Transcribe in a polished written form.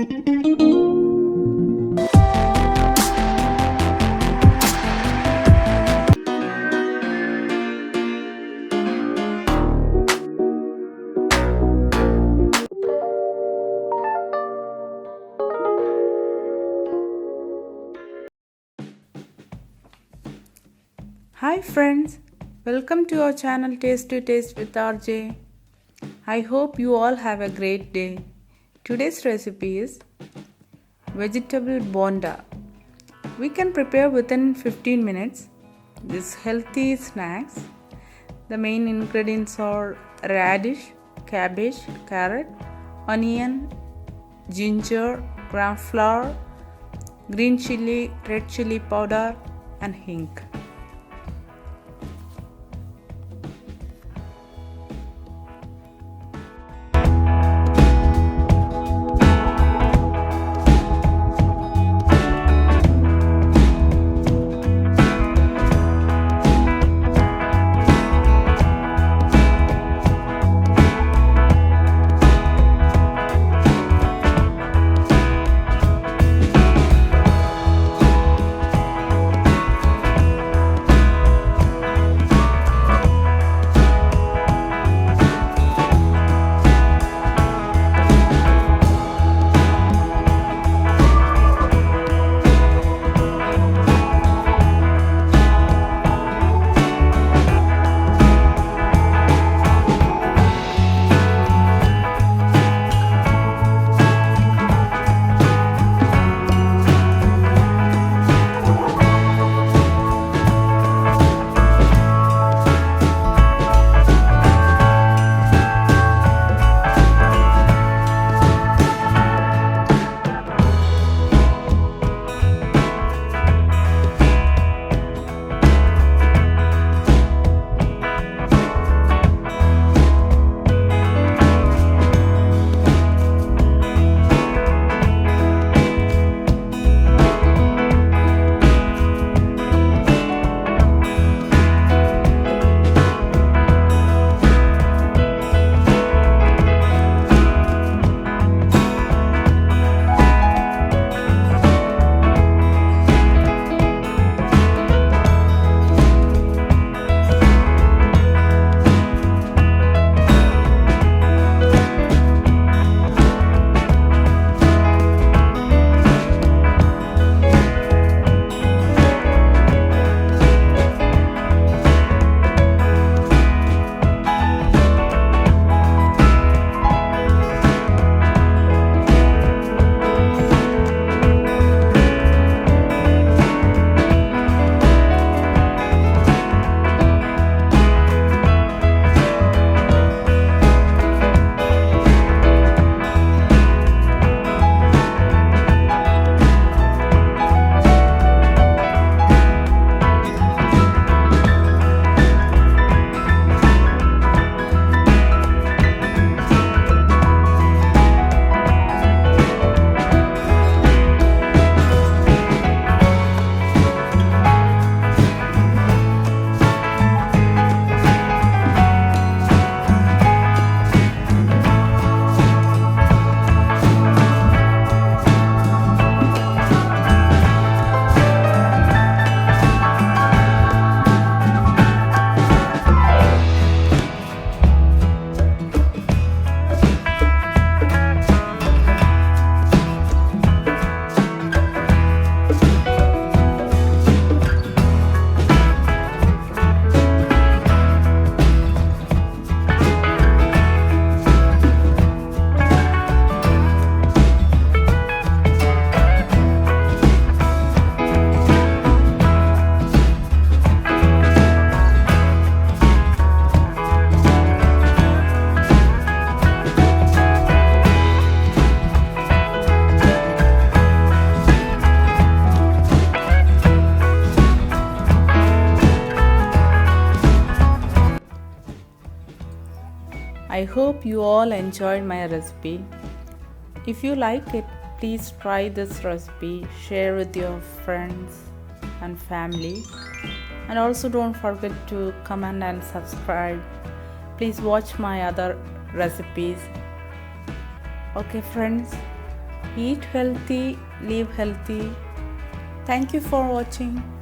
Hi friends, welcome to our channel Taste to Taste with RJ. I hope you all have a great day. Today's recipe is vegetable bonda. We can prepare within 15 minutes this healthy snacks. The main ingredients are radish, cabbage, carrot, onion, ginger, gram flour, green chilli, red chilli powder and hing. I hope you all enjoyed my recipe. If you like it, please try this recipe, share with your friends and family, and also don't forget to comment and subscribe. Please watch my other recipes. Okay friends, Eat healthy, live healthy. Thank you for watching.